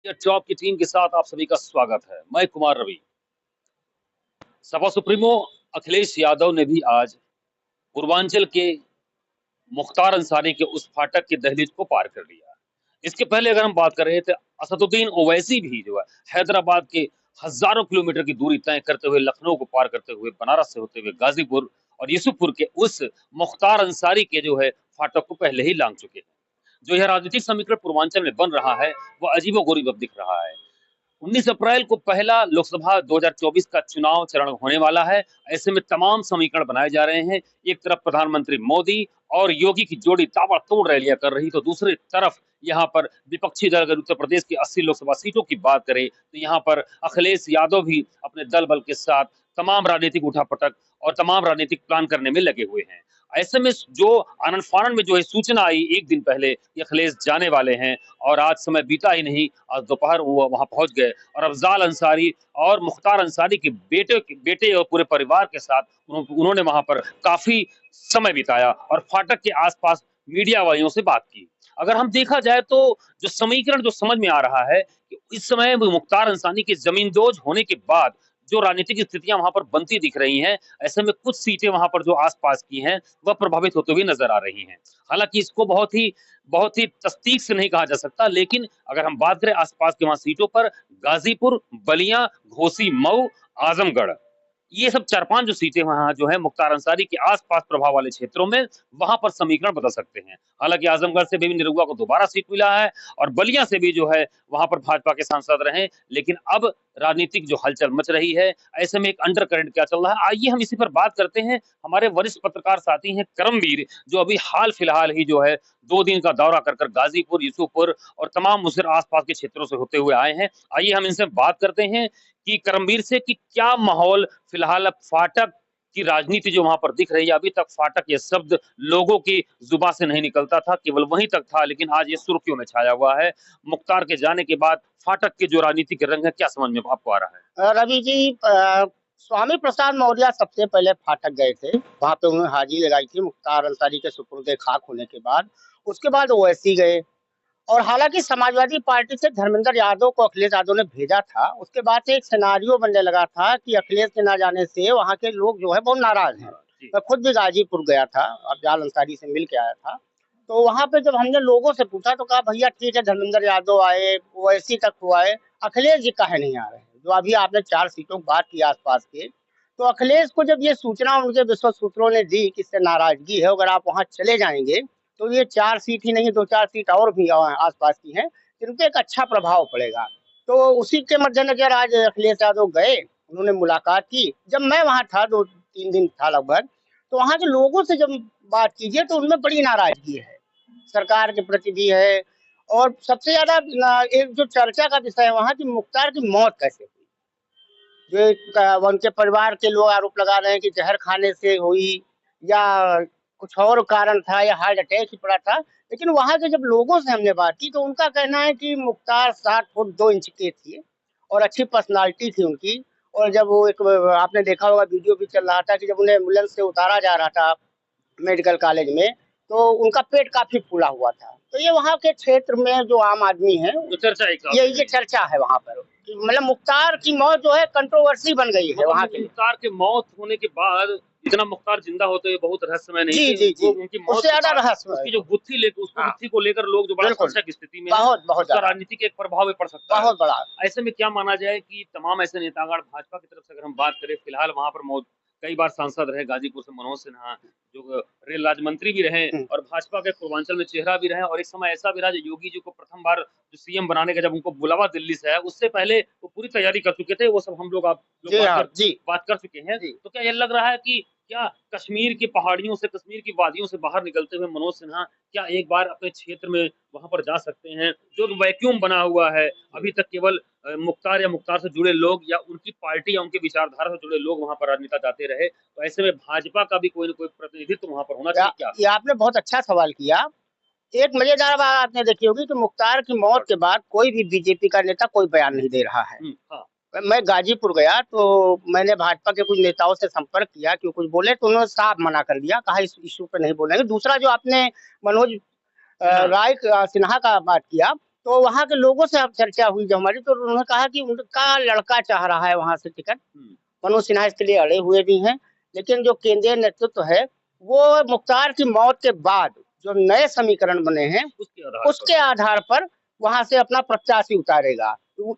Top की team के साथ आप सभी का स्वागत है। मैं कुमार रवि। सपा सुप्रीमो अखिलेश यादव ने भी आज पूर्वांचल के मुख्तार अंसारी के उस फाटक की दहलीज को पार कर लिया। इसके पहले अगर हम बात कर रहे थे, असदुद्दीन ओवैसी भी जो है हैदराबाद के हजारों किलोमीटर की दूरी तय करते हुए, लखनऊ को पार करते हुए, बनारस से होते हुए गाजीपुर और यूसुफपुर के उस मुख्तार अंसारी के जो है फाटक को पहले ही लांघ चुके हैं। जो यह राजनीतिक समीकरण पूर्वांचल में बन रहा है वह अजीबोगरीब अब दिख रहा है। 19 अप्रैल को पहला लोकसभा 2024 का चुनाव चरण होने वाला है। ऐसे में तमाम समीकरण बनाए जा रहे हैं। एक तरफ प्रधानमंत्री मोदी और योगी की जोड़ी ताबड़तोड़ रैलियां कर रही, तो दूसरी तरफ यहाँ पर विपक्षी दल अगर उत्तर प्रदेश की 80 लोकसभा सीटों की बात करें तो यहाँ पर अखिलेश यादव भी अपने दल बल के साथ तमाम राजनीतिक उठापटक और तमाम राजनीतिक प्लान करने में लगे हुए हैं। ऐसे में जो आनंद फानन में जो है सूचना आई एक दिन पहले कि अखिलेश जाने वाले हैं, और आज समय बीता ही नहीं, आज दोपहर वो वहां पहुंच गए और अफजाल अंसारी और मुख्तार अंसारी के बेटे और पूरे परिवार के साथ उन्होंने वहां पर काफी समय बिताया और फाटक के आसपास मीडिया वालियों से बात की। अगर हम देखा जाए तो जो समीकरण जो समझ में आ रहा है कि इस समय मुख्तार अंसारी के जमींदोज होने के बाद जो राजनीतिक स्थितियां वहां पर बनती दिख रही हैं, ऐसे में कुछ सीटें वहां पर जो आसपास की हैं वह प्रभावित होते हुए नजर आ रही हैं। हालांकि इसको बहुत ही तस्दीक से नहीं कहा जा सकता, लेकिन अगर हम बात करें आसपास के वहां सीटों पर, गाजीपुर, बलिया, घोसी, मऊ, आजमगढ़, ये सब 4-5 जो सीटें वहां जो है मुख्तार अंसारी के आसपास प्रभाव वाले क्षेत्रों में, वहां पर समीकरण बदल सकते हैं। हालांकि आजमगढ़ से भी निरहुआ को दोबारा सीट मिला है और बलिया से भी जो है वहां पर भाजपा के सांसद रहे, लेकिन अब राजनीतिक जो हलचल मच रही है, ऐसे में एक अंडर करंट क्या चल रहा है, आइए हम इसी पर बात करते हैं। हमारे वरिष्ठ पत्रकार साथी हैं करमवीर, जो अभी हाल फिलहाल ही जो है 2 दिन का दौरा कर गाजीपुर, यूसुफपुर और तमाम उस आसपास के क्षेत्रों से होते हुए आए हैं। आइए हम इनसे बात करते हैं कि करमवीर से कि क्या माहौल फिलहाल अब फाटक की राजनीति जो वहां पर दिख रही है। अभी तक फाटक ये शब्द लोगों की जुबान से नहीं निकलता था, केवल वहीं तक था, लेकिन आज ये सुर्खियों में छाया हुआ है। मुख्तार के जाने के बाद फाटक के जो राजनीतिक रंग है, क्या समझ में आपको आ रहा है? रवि जी, स्वामी प्रसाद मौर्य सबसे पहले फाटक गए थे। वहां पे उन्होंने हाजिरी लगाई थी मुख्तार अंसारी के सुपुर्द खाक होने के बाद। उसके बाद ओवैसी गए और हालांकि समाजवादी पार्टी से धर्मेंद्र यादव को अखिलेश यादव ने भेजा था। उसके बाद से एक सिनारियो बनने लगा था कि अखिलेश के ना जाने से वहां के लोग जो है बहुत नाराज हैं। मैं खुद भी गाजीपुर गया था, अफजाल अंसारी से मिल के आया था। तो वहां पे जब हमने लोगों से पूछा तो कहा भैया ठीक है, धर्मेंद्र यादव आए, ओवैसी तक हुआ है, अखिलेश जी काहे नहीं आ रहे हैं? जो अभी आपने 4 सीटों की बात की आसपास के, तो अखिलेश को जब ये सूचना उनके विश्वस्त सूत्रों ने दी कि इससे नाराजगी है, अगर आप वहां चले जाएंगे तो ये 4 सीट ही नहीं, 2-4 सीट और भी आसपास की हैं, जिन पे एक अच्छा प्रभाव पड़ेगा। तो उसी के मद्देनजर आज अखिलेश यादव गए, उन्होंने मुलाकात की। जब मैं वहां था, 2-3 दिन था लगभग, तो वहां के लोगों से जब बात कीजिए तो उनमें बड़ी नाराजगी है, सरकार के प्रति भी है। और सबसे ज्यादा एक जो चर्चा का विषय है वहां की, मुख्तार की मौत कैसे हुई। जो उनके परिवार के लोग आरोप लगा रहे हैं कि जहर खाने से हुई या कुछ और कारण था या हार्ट अटैक ही पड़ा था। लेकिन वहां के जब लोगों से हमने बात की तो उनका कहना है कि मुख्तार 60 फुट 2 इंच के थे और अच्छी पर्सनालिटी थी उनकी। और जब वो एक, आपने देखा होगा वीडियो भी चल रहा था कि जब उन्हें एम्बुलेंस से उतारा जा रहा था मेडिकल कॉलेज में, तो उनका पेट काफी फूला हुआ था। तो ये वहाँ के क्षेत्र में जो आम आदमी है, तो चर्चा ये चर्चा है वहाँ पर, मतलब मुख्तार की मौत जो है कंट्रोवर्सी बन गई है वहाँ के। मुख्तार के मौत होने के बाद, इतना मुख्तार जिंदा होते हुए बहुत रहस्यमय नहीं जी जी जी, उनकी मौत उससे ज्यादा रहस्य, उसकी जो गुत्थी लेकर, उसको गुत्थी को लेकर लोग जो बड़ा संशय की स्थिति में, बहुत राजनीतिक एक प्रभाव पड़ सकता है बहुत बड़ा। ऐसे में क्या माना जाए कि तमाम ऐसे नेतागण भाजपा की तरफ से अगर हम बात करें, फिलहाल वहां पर कई बार सांसद रहे गाजीपुर से मनोज सिन्हा, जो रेल राज्य मंत्री भी रहे और भाजपा के पूर्वांचल में चेहरा भी रहे, और एक समय ऐसा भी रहा जो योगी जी को प्रथम बार जो सीएम बनाने का जब उनको बुलावा दिल्ली से है, उससे पहले वो पूरी तैयारी कर चुके थे। वो सब हम लोग बात कर चुके हैं। तो क्या ये लग रहा है कि क्या कश्मीर की पहाड़ियों से, कश्मीर की वादियों से बाहर निकलते हुए मनोज सिन्हा क्या एक बार अपने क्षेत्र में वहां पर जा सकते हैं? जो वैक्यूम बना हुआ है, अभी तक केवल मुख्तार या मुख्तार से जुड़े लोग या उनकी पार्टी या उनकी विचारधारा से जुड़े लोग वहां पर राजनीति जाते रहे, तो ऐसे में भाजपा का भी कोई न कोई प्रतिनिधित्व वहां पर होना चाहिए क्या? ये आपने बहुत अच्छा सवाल किया। एक मजेदार बात आपने देखी होगी कि मुख्तार की मौत के बाद कोई भी बीजेपी का नेता कोई बयान नहीं दे रहा है। हाँ। मैं गाजीपुर गया तो मैंने भाजपा के कुछ नेताओं से संपर्क किया कि कुछ बोले, तो उन्होंने साफ मना कर दिया, कहा इस इशू पे नहीं बोलेंगे। दूसरा जो आपने मनोज राय सिन्हा का बात किया, तो वहाँ के लोगों से अब चर्चा हुई जब हमारी, तो उन्होंने कहा कि उनका लड़का चाह रहा है वहां से टिकट। मनोज सिन्हा इसके लिए अड़े हुए भी हैं, लेकिन जो केंद्रीय नेतृत्व है वो मुख्तार की मौत के बाद जो नए समीकरण बने हैं उसके आधार पर वहां से अपना प्रत्याशी उतारेगा।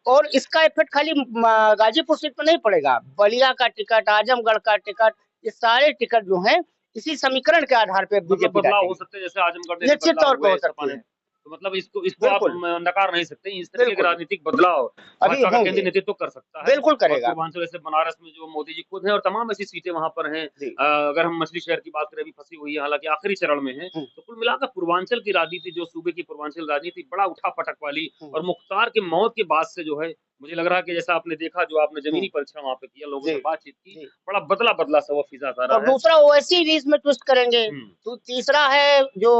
और इसका इफेक्ट खाली गाजीपुर सीट पर नहीं पड़ेगा, बलिया का टिकट, आजमगढ़ का टिकट, ये सारे टिकट जो हैं इसी समीकरण के आधार पे बीजेपी बदलाव हो सकते हैं, जैसे आजमगढ़ निश्चित तौर पर हो सकते हैं। तो मतलब इसको आप नकार नहीं सकते। इस तरह के राजनीतिक बदलाव भाजपा का केंद्रीय नेतृत्व कर सकता है, बिल्कुल करेगा। पूर्वांचल जैसे बनारस में जो मोदी जी खुद हैं और तमाम ऐसी सीटें वहां पर हैं। अगर हम मछली शहर की बात करें, अभी फंसी हुई है, हालांकि आखिरी चरण में है। तो कुल मिलाकर पूर्वांचल की राजनीति, जो सूबे की पूर्वांचल राजनीति बड़ा उठा पटक वाली, और मुख्तार के मौत के बाद से जो है मुझे लग रहा है कि जैसा आपने देखा, जो आपने जमीनी परीक्षण वहां पे किया, लोगों से बातचीत की, बड़ा बदला सा वो फिजा सा रहा है। दूसरा ओवैसी भी इसमें ट्विस्ट करेंगे। तो तीसरा है जो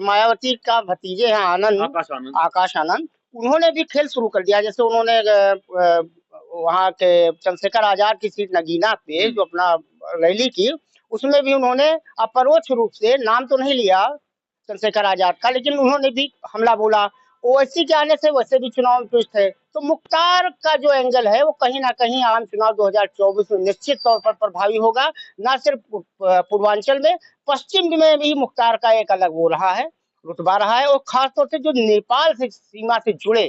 मायावती का भतीजे हैं आकाश आनंद, उन्होंने भी खेल शुरू कर दिया। जैसे उन्होंने वहाँ के चंद्रशेखर आजाद की सीट नगीना पे जो अपना रैली की, उसमें भी उन्होंने अपरोक्ष रूप से, नाम तो नहीं लिया चंद्रशेखर आजाद का, लेकिन उन्होंने भी हमला बोला। ओवैसी के आने से वैसे भी चुनाव में ट्विस्ट है। तो मुख्तार का जो एंगल है वो कहीं ना कहीं आम चुनाव 2024 में निश्चित तौर पर प्रभावी होगा। न सिर्फ पूर्वांचल में, पश्चिम में भी मुख्तार का एक अलग वो रहा है, रुतबा रहा है। और खासतौर से जो नेपाल से सीमा से जुड़े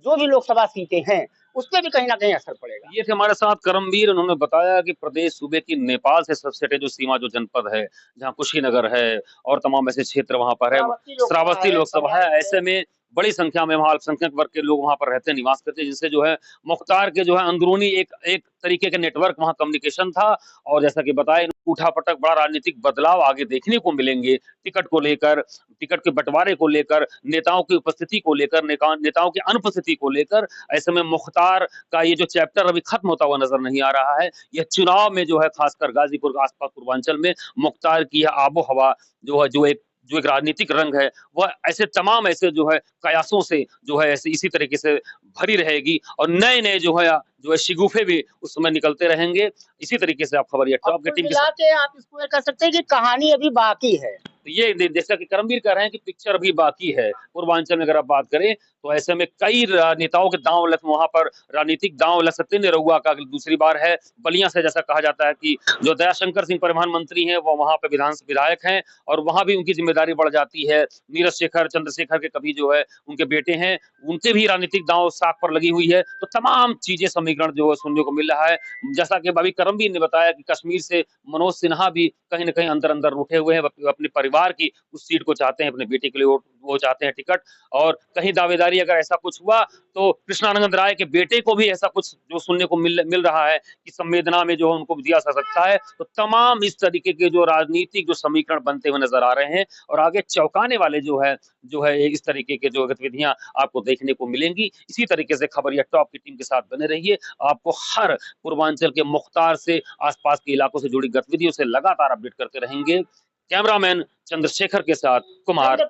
जो भी लोकसभा सीटें हैं उस पर भी कहीं ना कहीं असर पड़ेगा। ये थे हमारे साथ करमवीर। उन्होंने बताया कि प्रदेश सूबे की नेपाल से सटे जो सीमा जो जनपद है, जहाँ कुशीनगर है और तमाम ऐसे क्षेत्र वहां पर है, श्रावस्ती लोकसभा है, ऐसे में बड़ी संख्या में वहां अल्पसंख्यक वर्ग के लोग वहां पर रहते हैं, निवास करते हैं, जिनसे जो है मुख्तार के जो है अंदरूनी एक तरीके के नेटवर्क वहां कम्युनिकेशन था। और जैसा कि बताया, उठापटक बड़ा राजनीतिक बदलाव आगे देखने को मिलेंगे, टिकट को लेकर, टिकट के बंटवारे को लेकर, नेताओं की उपस्थिति को लेकर, नेताओं की अनुपस्थिति को लेकर। ऐसे में मुख्तार का ये जो चैप्टर अभी खत्म होता हुआ नजर नहीं आ रहा है। यह चुनाव में जो है, खासकर गाजीपुर के आसपास पूर्वांचल में मुख्तार की यह आबो हवा जो है, जो एक राजनीतिक रंग है, वह ऐसे तमाम ऐसे जो है कयासों से जो है ऐसे इसी तरीके से भरी रहेगी, और नए जो है शिगुफे भी उस समय निकलते रहेंगे। इसी तरीके से आप खबरिया टॉप की टीम के आप इसको कह सकते हैं कि कहानी अभी बाकी है। ये जैसा कि करमवीर कह रहे हैं कि पिक्चर अभी बाकी है पूर्वांचल में। अगर आप बात करें तो ऐसे में कई नेताओं के दांव वहां पर राजनीतिक दांव लग सकते हैं। निरहुआ का दूसरी बार है, बलिया से जैसा कहा जाता है कि जो दयाशंकर सिंह परिवहन मंत्री हैं वो वहां पे विधायक हैं, और वहां भी उनकी जिम्मेदारी बढ़ जाती है। नीरज शेखर, चंद्रशेखर के कभी जो है उनके बेटे हैं, उनके भी राजनीतिक दांव साख पर लगी हुई है। तो तमाम चीजें समीकरण जो है सुनने को मिल रहा है। जैसा कि अभी करमवीर ने बताया कि कश्मीर से मनोज सिन्हा भी कहीं ना कहीं अंदर उठे हुए हैं, अपने परिवार की उस सीट को चाहते हैं, अपने बेटे के लिए वो चाहते हैं टिकट। और कहीं दावेदारी अगर ऐसा कुछ हुआ तो कृष्णानंद राय के बेटे को भी ऐसा कुछ जो सुनने को मिल रहा है कि संवेदना में जो उनको दिया जा सकता है। तो तमाम इस तरीके के जो राजनीतिक जो समीकरण बनते हुए नजर आ रहे हैं, और आगे चौंकाने वाले जो है इस तरीके के जो गतिविधियां आपको देखने को मिलेंगी। इसी तरीके से खबरिया टॉप की टीम के साथ बने रहिए। आपको हर पूर्वांचल के मुख्तार से आसपास के इलाकों से जुड़ी गतिविधियों से लगातार अपडेट करते रहेंगे। कैमरामैन चंद्रशेखर के साथ कुमार।